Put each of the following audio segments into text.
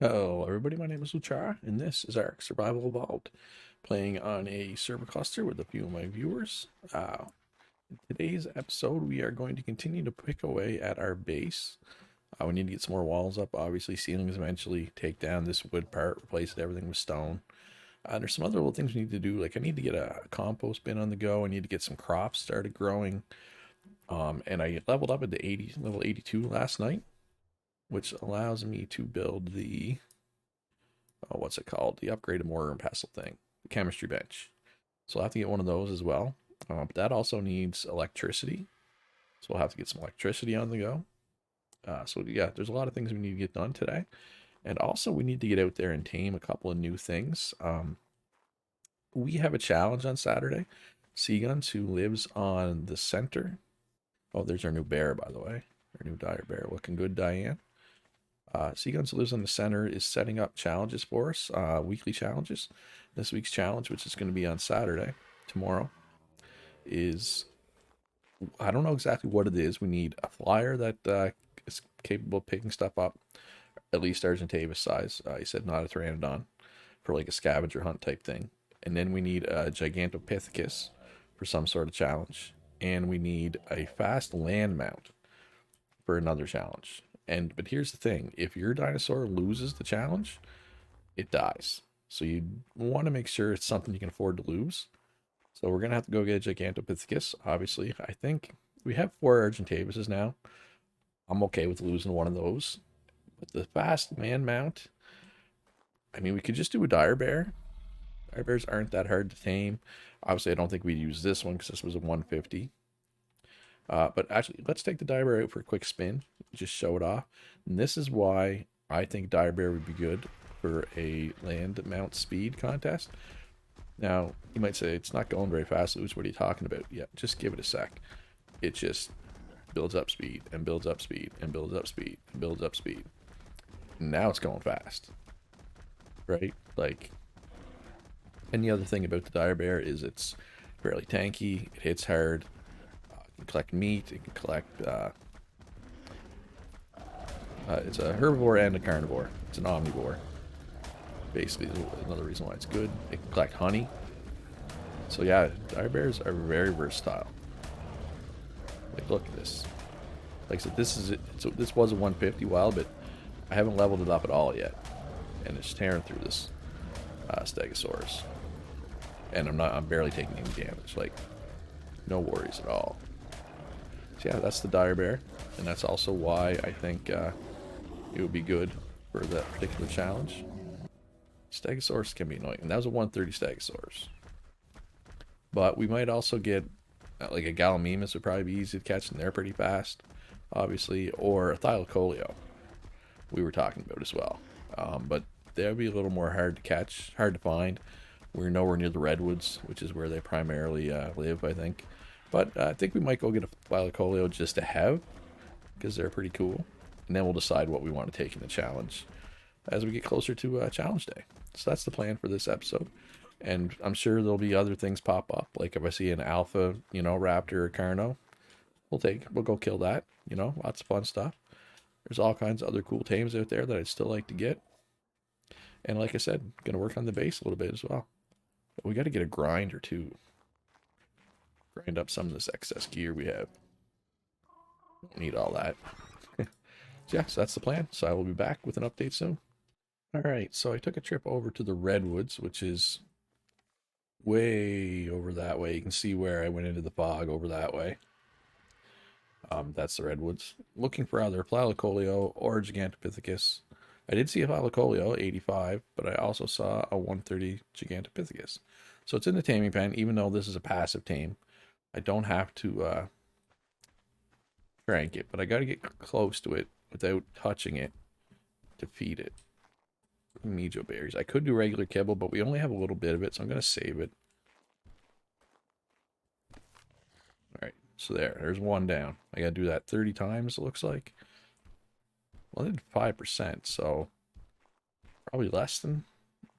Hello everybody, my name is Luchara, and this is Ark Survival Evolved, playing on a server cluster with a few of my viewers. In today's episode, we are going to continue to pick away at our base. We need to get some more walls up, obviously ceilings eventually, take down this wood part, replace everything with stone. There's some other little things we need to do, like I need to get a compost bin on the go, I need to get some crops started growing, and I leveled up into level 82 last night, which allows me to build the what's it called? The upgraded mortar and pestle thing, the chemistry bench. So I'll have to get one of those as well. But that also needs electricity. So we'll have to get some electricity on the go. So yeah, there's a lot of things we need to get done today. And also we need to get out there and tame a couple of new things. We have a challenge on Saturday. Seaguns, who lives on the center. Oh, there's our new bear, by the way. Our new dire bear. Looking good, Diane. Seaguns lives in the center is setting up challenges for us, weekly challenges. This week's challenge, which is going to be on Saturday, tomorrow, is, I don't know exactly what it is. We need a flyer that is capable of picking stuff up, at least Argentavis size. He said not a Pteranodon, for like a scavenger hunt type thing. And then we need a Gigantopithicus for some sort of challenge. And we need a fast land mount for another challenge. But here's the thing, if your dinosaur loses the challenge, it dies. So you want to make sure it's something you can afford to lose. So we're gonna have to go get a Gigantopithecus, obviously. I think we have 4 Argentavises now. I'm okay with losing one of those. But the fast man mount, I mean, we could just do a dire bear. Dire bears aren't that hard to tame. Obviously, I don't think we'd use this one because this was a 150. But actually, let's take the dire bear out for a quick spin, just show it off. And this is why I think dire bear would be good for a land mount speed contest. Now, you might say, it's not going very fast, Luz. What are you talking about? Yeah, just give it a sec. It just builds up speed and builds up speed and builds up speed and builds up speed. And now it's going fast, right? Like, any other thing about the dire bear is it's fairly tanky, it hits hard, it can collect meat, it can collect, it's a herbivore and a carnivore. It's an omnivore. Basically, another reason why it's good. It can collect honey. So yeah, dire bears are very versatile. Like, look at this. Like I said, this is it. So this was a 150 wild, but I haven't leveled it up at all yet, and it's tearing through this Stegosaurus. And I'm barely taking any damage. Like, no worries at all. So yeah, that's the dire bear, and that's also why I think it would be good for that particular challenge. Stegosaurus can be annoying, and that was a 130 Stegosaurus. But we might also get like a Gallimimus would probably be easy to catch, and they're pretty fast, obviously, or a Thylacoleo we were talking about as well. But they would be a little more hard to catch, hard to find. We're nowhere near the redwoods, which is where they primarily live, I think. But I think we might go get a Thylacoleo just to have, because they're pretty cool. And then we'll decide what we want to take in the challenge as we get closer to challenge day. So that's the plan for this episode. And I'm sure there'll be other things pop up. Like if I see an alpha, raptor or carno, we'll go kill that. Lots of fun stuff. There's all kinds of other cool tames out there that I'd still like to get. And like I said, gonna work on the base a little bit as well. But we got to get a grinder too. Grind up some of this excess gear we have. Don't need all that. Yeah, so that's the plan. So I will be back with an update soon. Alright, so I took a trip over to the Redwoods, which is way over that way. You can see where I went into the fog over that way. That's the Redwoods. Looking for either Thylacoleo or Gigantopithecus. I did see a Thylacoleo, 85, but I also saw a 130 Gigantopithecus. So it's in the taming pen, even though this is a passive tame. I don't have to crank it, but I got to get close to it without touching it to feed it. Mejo berries. I could do regular kibble, but we only have a little bit of it, so I'm going to save it. Alright, so there's one down. I got to do that 30 times, it looks like. Well, I did 5%, so probably less than,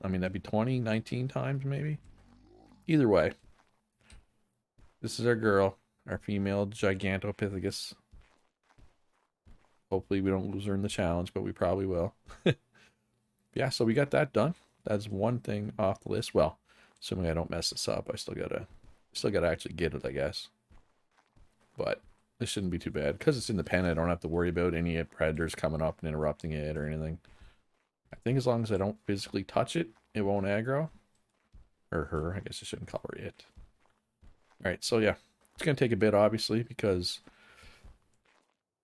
that'd be 20, 19 times maybe. Either way, this is our girl, our female Gigantopithecus. Hopefully we don't lose her in the challenge, but we probably will. Yeah, so we got that done. That's one thing off the list. Well, assuming I don't mess this up, I still gotta actually get it, I guess. But this shouldn't be too bad. Because it's in the pen, I don't have to worry about any predators coming up and interrupting it or anything. I think as long as I don't physically touch it, it won't aggro. Or her, I guess I shouldn't call her it. Alright, so yeah. It's going to take a bit, obviously, because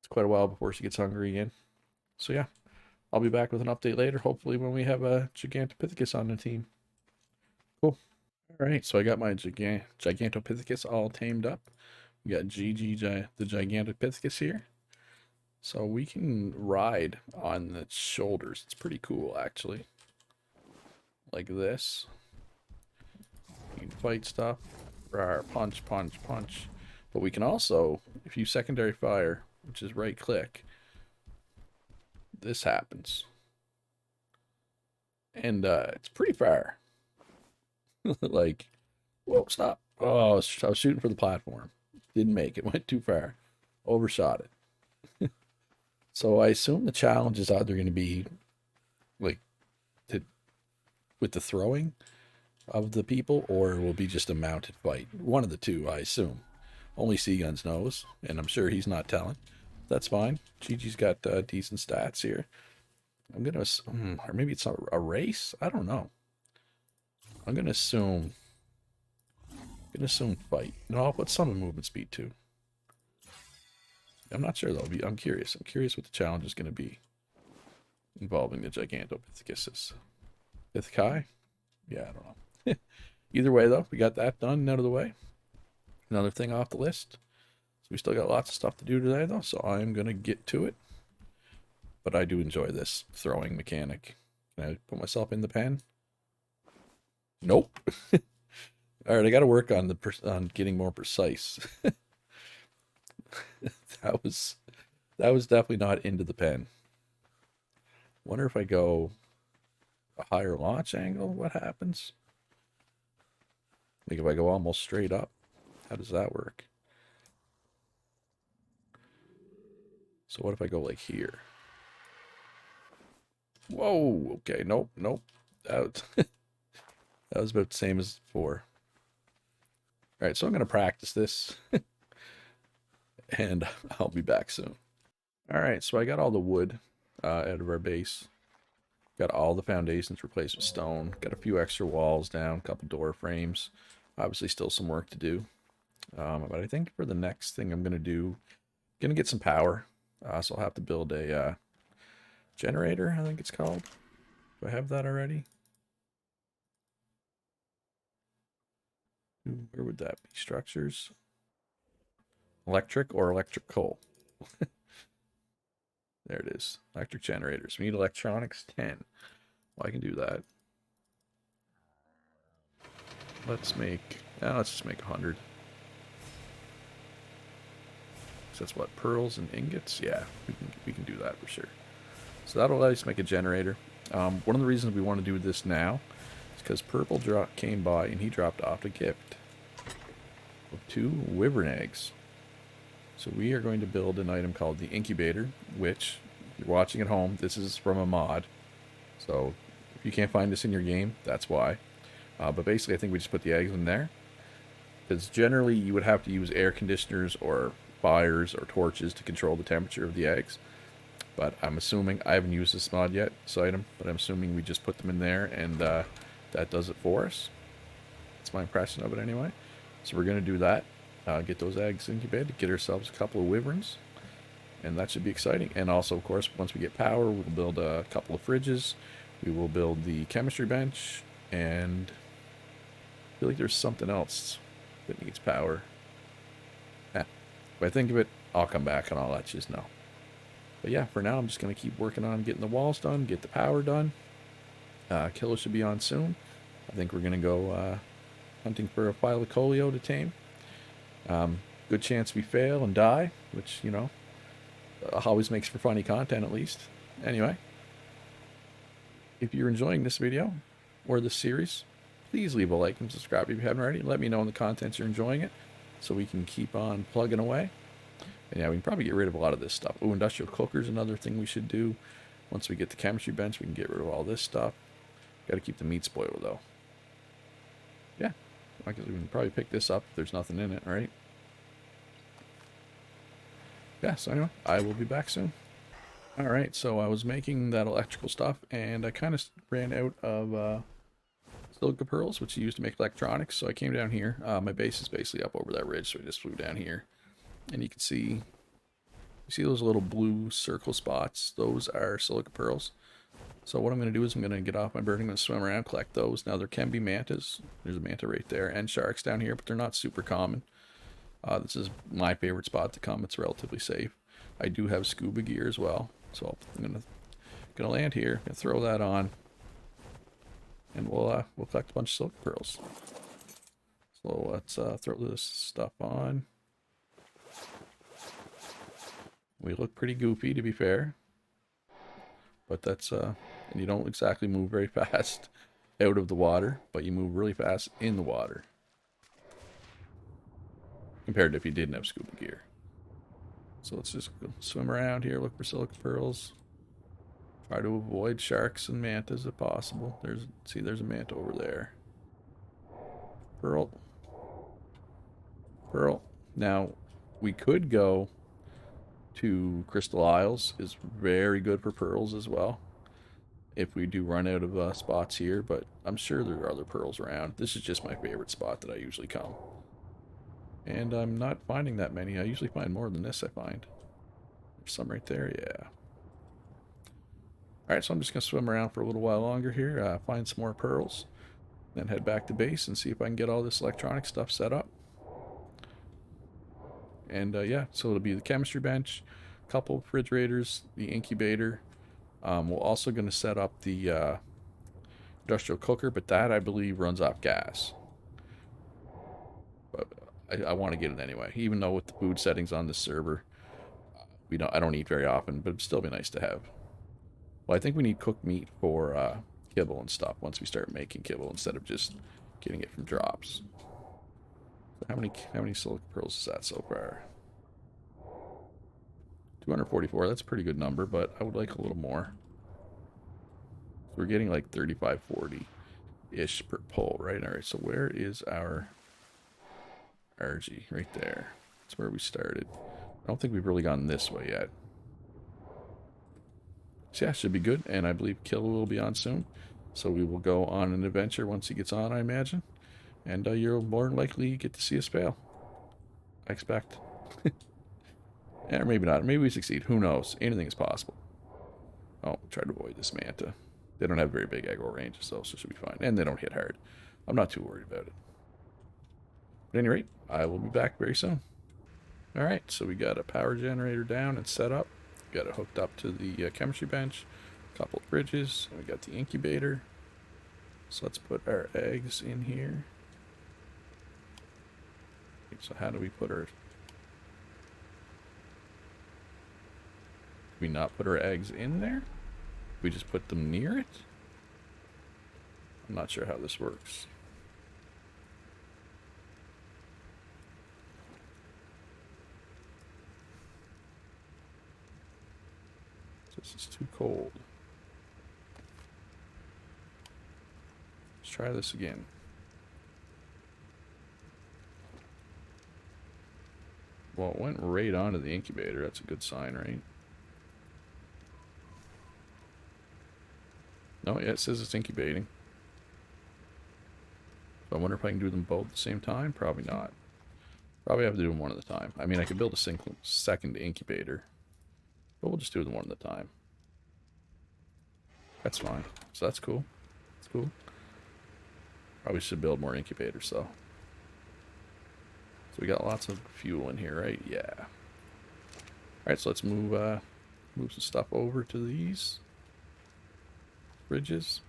it's quite a while before she gets hungry again. So yeah, I'll be back with an update later, hopefully when we have a Gigantopithicus on the team. Cool. Alright, so I got my Gigantopithicus all tamed up. We got the Gigantopithecus here. So we can ride on the shoulders. It's pretty cool, actually. Like this. You can fight stuff. Rawr, punch, punch, punch. But we can also, if you secondary fire, which is right click, this happens. And it's pretty far. Like, whoa, stop. Oh, I was shooting for the platform. Didn't make it. Went too far. Overshot it. So I assume the challenge is either going to be like with the throwing of the people, or it will be just a mounted fight. One of the two, I assume. Only Seaguns knows, and I'm sure he's not telling. That's fine. Gigi's got decent stats here. I'm gonna, or maybe it's a race. I don't know. I'm gonna assume fight. No, I'll put some movement speed too. I'm not sure though. I'm curious. I'm curious what the challenge is going to be involving the Gigantopithecus. Pithici? Yeah, I don't know. Either way though, we got that done and out of the way. Another thing off the list. So we still got lots of stuff to do today though, so I'm going to get to it. But I do enjoy this throwing mechanic. Can I put myself in the pen? Nope. All right, I got to work on on getting more precise. that was definitely not into the pen. Wonder if I go a higher launch angle, what happens? Like if I go almost straight up, how does that work? So what if I go like here? Whoa, okay, nope. That was about the same as before. All right, so I'm going to practice this. And I'll be back soon. All right, so I got all the wood out of our base. Got all the foundations replaced with stone. Got a few extra walls down, a couple door frames. Obviously still some work to do. But I think for the next thing I'm going to do, going to get some power. So I'll have to build a generator, I think it's called. Do I have that already? Where would that be? Structures? Electric or electrical? There it is. Electric generators. We need electronics 10. Well, I can do that. Let's just make 100. So that's what, pearls and ingots? Yeah, we can do that for sure. So that'll let us make a generator. One of the reasons we want to do this now is because Purple came by and he dropped off a gift of 2 wyvern eggs. So we are going to build an item called the incubator, which, if you're watching at home, this is from a mod. So if you can't find this in your game, that's why. But basically, I think we just put the eggs in there. Because generally, you would have to use air conditioners or fires or torches to control the temperature of the eggs. But I'm assuming, I haven't used this mod yet, this item, but I'm assuming we just put them in there and that does it for us. That's my impression of it anyway. So we're going to do that. Get those eggs incubated, get ourselves a couple of wyverns, and that should be exciting. And also, of course, once we get power, we'll build a couple of fridges. We will build the chemistry bench, and I feel like there's something else that needs power. If I think of it, I'll come back and I'll let you know. But yeah, for now, I'm just going to keep working on getting the walls done, get the power done. Killer should be on soon. I think we're going to go hunting for a Thylacoleo to tame. Good chance we fail and die, which, you know, always makes for funny content at least. Anyway, if you're enjoying this video or this series, please leave a like and subscribe if you haven't already. Let me know in the comments you're enjoying it so we can keep on plugging away. And yeah, we can probably get rid of a lot of this stuff. Oh, industrial cooker's another thing we should do. Once we get the chemistry bench, we can get rid of all this stuff. Got to keep the meat spoiler, though. Yeah, I guess we can probably pick this up if there's nothing in it, right? Yeah, so anyway, I will be back soon. Alright, so I was making that electrical stuff, and I kind of ran out of silica pearls, which you use to make electronics, so I came down here. My base is basically up over that ridge, so I just flew down here. And you can see, you see those little blue circle spots? Those are silica pearls. So what I'm going to do is I'm going to get off my bird, I'm going to swim around, collect those. Now there can be mantas, there's a manta right there, and sharks down here, but they're not super common. This is my favorite spot to come, it's relatively safe. I do have scuba gear as well, so I'm gonna land here, gonna throw that on, and we'll collect a bunch of silica pearls. So let's throw this stuff on. We look pretty goofy, to be fair, but that's and you don't exactly move very fast out of the water, but you move really fast in the water compared to if you didn't have scuba gear. So let's just go swim around here, look for silica pearls. Try to avoid sharks and mantas if possible. There's a manta over there. Pearl. Pearl. Now, we could go to Crystal Isles. Is very good for pearls as well. If we do run out of spots here, but I'm sure there are other pearls around. This is just my favorite spot that I usually come. And I'm not finding that many. I usually find more than this, I find. There's some right there, yeah. Alright, so I'm just going to swim around for a little while longer here, find some more pearls, then head back to base and see if I can get all this electronic stuff set up. And yeah, so it'll be the chemistry bench, a couple refrigerators, the incubator. We're also going to set up the industrial cooker, but that I believe runs off gas. But I want to get it anyway, even though with the food settings on this server, I don't eat very often, but it'd still be nice to have. Well, I think we need cooked meat for kibble and stuff once we start making kibble instead of just getting it from drops. So how many silica pearls is that so far? 244. That's a pretty good number, but I would like a little more. So we're getting like 35, 40-ish per pull, right? All right. So where is our RG? Right there. That's where we started. I don't think we've really gone this way yet. So yeah, should be good, and I believe Kill will be on soon. So we will go on an adventure once he gets on, I imagine. And you'll more than likely get to see us fail. I expect. Yeah, or maybe not. Maybe we succeed. Who knows? Anything is possible. Oh, try to avoid this manta. They don't have very big aggro ranges, though, so it should be fine. And they don't hit hard. I'm not too worried about it. At any rate, I will be back very soon. Alright, so we got a power generator down and set up. Got it hooked up to the chemistry bench. A couple of fridges. And we got the incubator. So let's put our eggs in here. So how do we put our... we not put our eggs in there? We just put them near it? I'm not sure how this works. This is too cold. Let's try this again. Well, it went right onto the incubator. That's a good sign, right? No, yeah, it says it's incubating. So I wonder if I can do them both at the same time? Probably not. Probably have to do them one at a time. I mean, I could build a second incubator, but we'll just do them one at a time. That's fine. So that's cool. That's cool. Probably should build more incubators, though. So we got lots of fuel in here, right? Yeah. Alright, so let's move some stuff over to these fridges.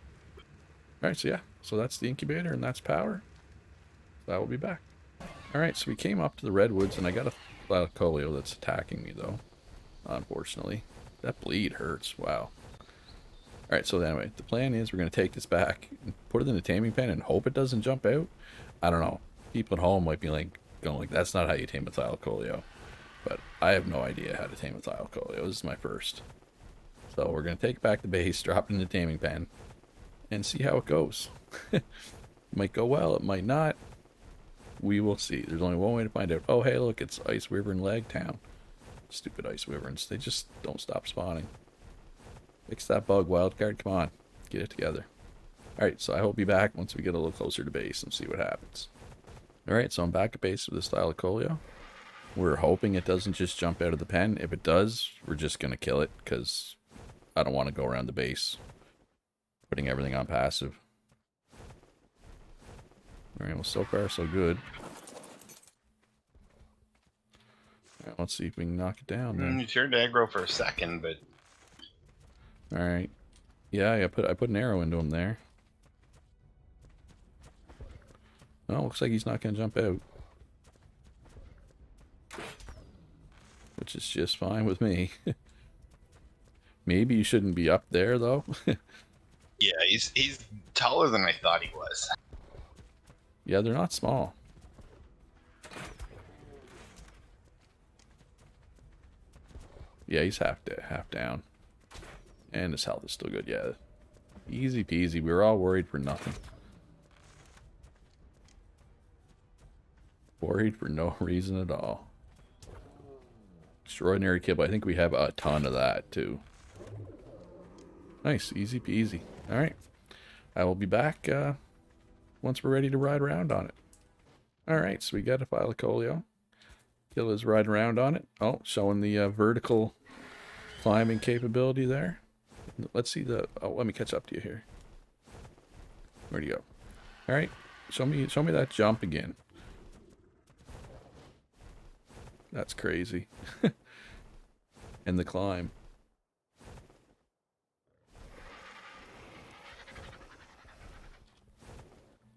Alright, so yeah. So that's the incubator and that's power. So I will be back. Alright, so we came up to the redwoods and I got a Thylacoleo that's attacking me, though. Unfortunately. That bleed hurts. Wow. Alright, so anyway, the plan is we're going to take this back and put it in the taming pen and hope it doesn't jump out. I don't know. People at home might be like, going like, that's not how you tame a Thylacoleo. But I have no idea how to tame a Thylacoleo. This is my first. So we're going to take back the base, drop it in the taming pen, and see how it goes. It might go well, it might not. We will see. There's only one way to find out. Oh, hey, look, it's Ice Wyvern Leg Town. Stupid Ice Wyverns. They just don't stop spawning. Fix that bug, wildcard. Come on. Get it together. Alright, so I will be back once we get a little closer to base and see what happens. Alright, so I'm back at base with this Thylacoleo. We're hoping it doesn't just jump out of the pen. If it does, we're just going to kill it, because I don't want to go around the base putting everything on passive. Alright, well, so far so good. Alright, let's see if we can knock it down then. You turned aggro for a second, but... Alright. Yeah, I put an arrow into him there. Oh, looks like he's not going to jump out. Which is just fine with me. Maybe you shouldn't be up there, though. Yeah, he's taller than I thought he was. Yeah, they're not small. Yeah, he's half down. And his health is still good, yeah. Easy peasy. We were all worried for nothing. Worried for no reason at all. Extraordinary kibble. I think we have a ton of that, too. Nice. Easy peasy. Alright. I will be back once we're ready to ride around on it. Alright, so we got a Thylacoleo. Gil is riding around on it. Oh, showing the vertical climbing capability there. Let's see the... Oh, let me catch up to you here. Where'd you go? Alright, show me that jump again. That's crazy. And the climb.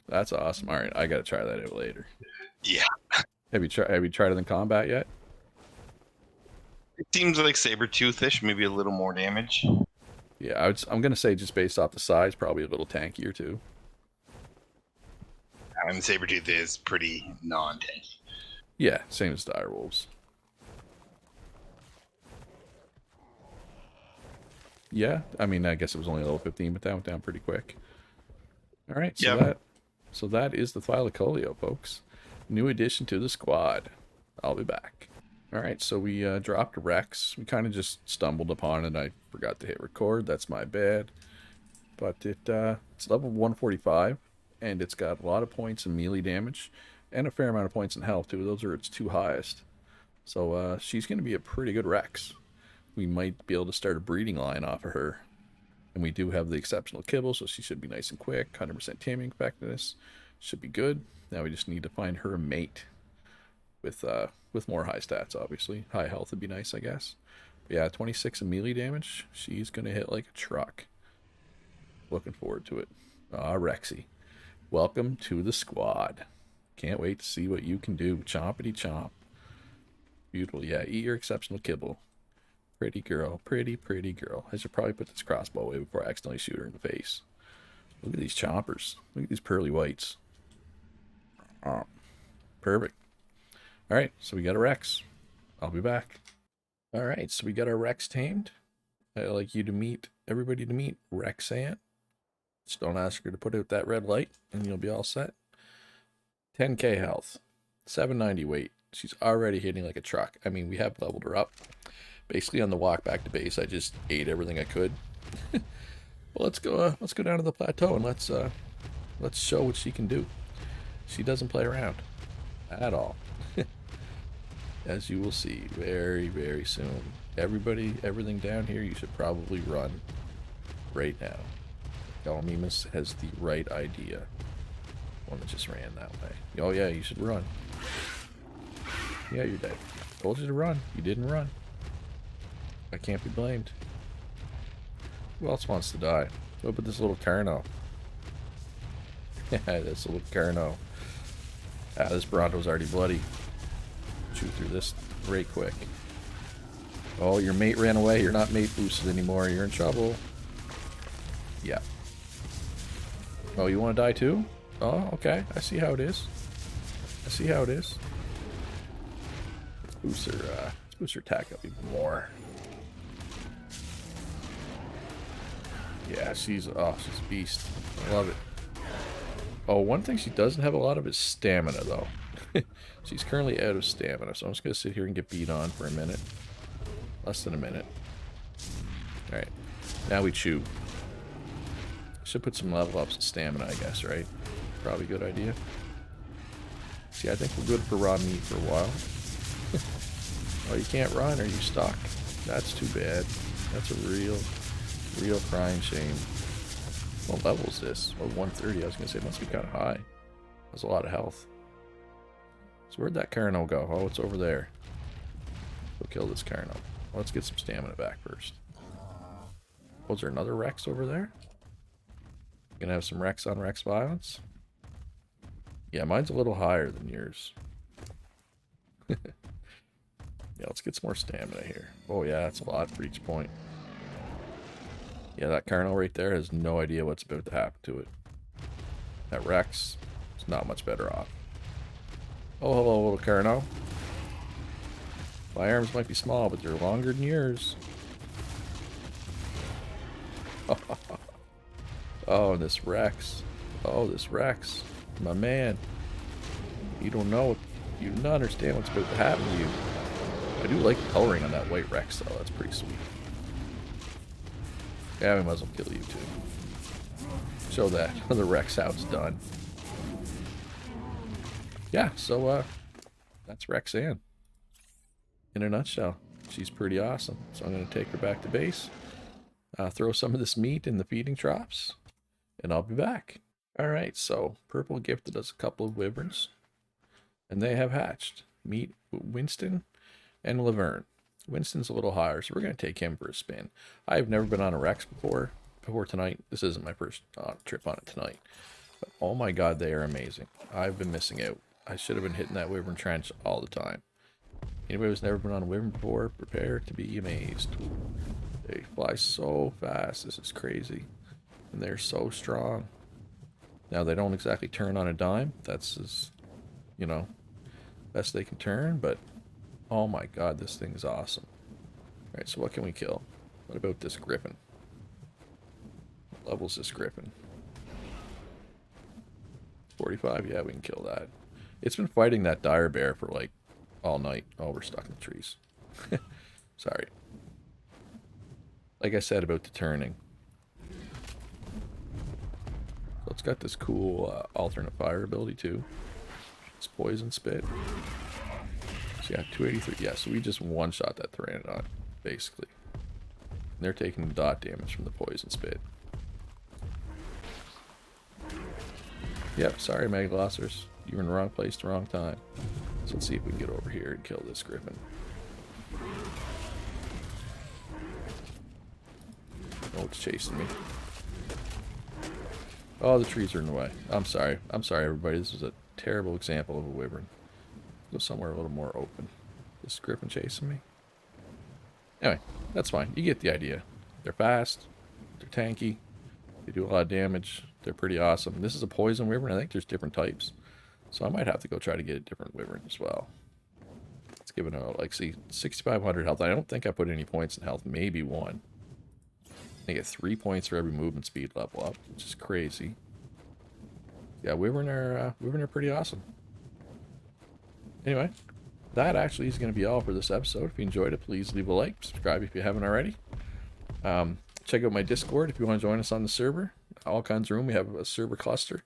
That's awesome. All right, I gotta try that out later. Yeah. Have you tried it in combat yet? It seems like saber-toothish, maybe a little more damage. Yeah, I'm gonna say just based off the size, probably a little tankier too. I mean, saber-tooth is pretty non-tanky. Yeah, same as direwolves. Yeah, I mean, I guess it was only level 15, but that went down pretty quick. All right, so that is the Thylacoleo, folks. New addition to the squad. I'll be back. All right, so we dropped a Rex. We kind of just stumbled upon it. I forgot to hit record. That's my bad. But it's level 145, and it's got a lot of points in melee damage and a fair amount of points in health, too. Those are its two highest. So she's going to be a pretty good Rex. We might be able to start a breeding line off of her. And we do have the exceptional kibble, so she should be nice and quick. 100% taming effectiveness. Should be good. Now we just need to find her a mate with more high stats, obviously. High health would be nice, I guess. But yeah, 26 in melee damage. She's going to hit like a truck. Looking forward to it. Ah, Rexy. Welcome to the squad. Can't wait to see what you can do. Chompity chomp. Beautiful. Yeah, eat your exceptional kibble. Pretty girl. Pretty girl. I should probably put this crossbow away before I accidentally shoot her in the face. Look at these chompers. Look at these pearly whites. Oh, perfect. Alright, so we got a Rex. I'll be back. Alright, so we got our Rex tamed. I'd like you to meet, everybody to meet Rexant. Just don't ask her to put out that red light, and you'll be all set. 10k health. 790 weight. She's already hitting like a truck. I mean, we have leveled her up. Basically, on the walk back to base, I just ate everything I could. Well, let's go down to the plateau and let's show what she can do. She doesn't play around at all. As you will see very, very soon. Everybody, everything down here, you should probably run right now. Galamimus has the right idea. One that just ran that way. Oh yeah, you should run. Yeah, you're dead. Told you to run. You didn't run. I can't be blamed. Who else wants to die? What about this little Carno? Yeah, this little Carno. Ah, this Bronto's already bloody. Chew through this right quick. Oh, your mate ran away. You're not mate boosted anymore. You're in trouble. Yeah. Oh, you want to die too? Oh, okay. I see how it is. I see how it is. Let's boost her attack up even more. Yeah, she's a beast. I love it. Oh, one thing she doesn't have a lot of is stamina, though. She's currently out of stamina, so I'm just going to sit here and get beat on for a minute. Less than a minute. Alright, now we chew. Should put some level ups in stamina, I guess, right? Probably a good idea. See, I think we're good for raw meat for a while. Oh, you can't run, are you stuck? That's too bad. That's a real crying shame. What level is this? Oh, 130. I was going to say it must be kind of high. That's a lot of health. So where'd that Carno go? Oh, it's over there. Go kill this Carno. Let's get some stamina back first. Oh, is there another Rex over there? Gonna have some Rex on Rex violence? Yeah, mine's a little higher than yours. Yeah, let's get some more stamina here. Oh yeah, that's a lot for each point. Yeah, that Carno right there has no idea what's about to happen to it. That Rex is not much better off. Oh, hello, little Carno. My arms might be small, but they're longer than yours. Oh, this Rex. Oh, this Rex. My man. You don't know. You do not understand what's about to happen to you. I do like the coloring on that white Rex, though. That's pretty sweet. Yeah, we might as well kill you, too. Show that the Rex how it's done. Yeah, so, that's Rexanne. In a nutshell. She's pretty awesome. So I'm going to take her back to base. Throw some of this meat in the feeding troughs. And I'll be back. Alright, so Purple gifted us a couple of wyverns. And they have hatched. Meet Winston and Laverne. Winston's a little higher, so we're going to take him for a spin. I've never been on a Rex before tonight. This isn't my first trip on it tonight. But oh my god, they are amazing. I've been missing out. I should have been hitting that wyvern trench all the time. Anybody who's never been on a wyvern before, prepare to be amazed. They fly so fast. This is crazy. And they're so strong. Now, they don't exactly turn on a dime. That's as, you know, best they can turn. But, oh my god, this thing is awesome. Alright, so what can we kill? What about this griffin? What level's this griffin? 45? Yeah, we can kill that. It's been fighting that dire bear for, like, all night. Oh, we're stuck in the trees. Sorry. Like I said about the turning. So it's got this cool alternate fire ability too. It's poison spit. So yeah, 283. Yeah, so we just one-shot that Pteranodon, basically. And they're taking dot damage from the poison spit. Yep, sorry Megalosaurus. You were in the wrong place at the wrong time. So let's see if we can get over here and kill this griffin. Oh, it's chasing me. Oh, the trees are in the way. I'm sorry. I'm sorry, everybody. This was a terrible example of a wyvern. Go somewhere a little more open. This griffin chasing me? Anyway, that's fine. You get the idea. They're fast. They're tanky. They do a lot of damage. They're pretty awesome. This is a poison wyvern. I think there's different types. So I might have to go try to get a different wyvern as well. Let's give it a, like, see, 6,500 health. I don't think I put any points in health. Maybe one. I get 3 points for every movement speed level up, which is crazy. Yeah, wyvern are pretty awesome. Anyway, that actually is going to be all for this episode. If you enjoyed it, please leave a like, subscribe if you haven't already. Check out my Discord if you want to join us on the server. All kinds of room. We have a server cluster.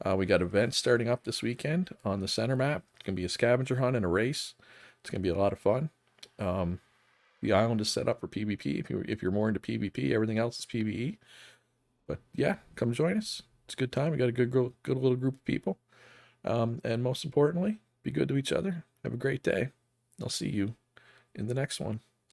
We got events starting up this weekend on the center map. It's going to be a scavenger hunt and a race. It's going to be a lot of fun. The island is set up for PvP. If you're more into PvP, everything else is PvE. But yeah, come join us. It's a good time. We got a good little group of people. And most importantly, be good to each other. Have a great day. I'll see you in the next one.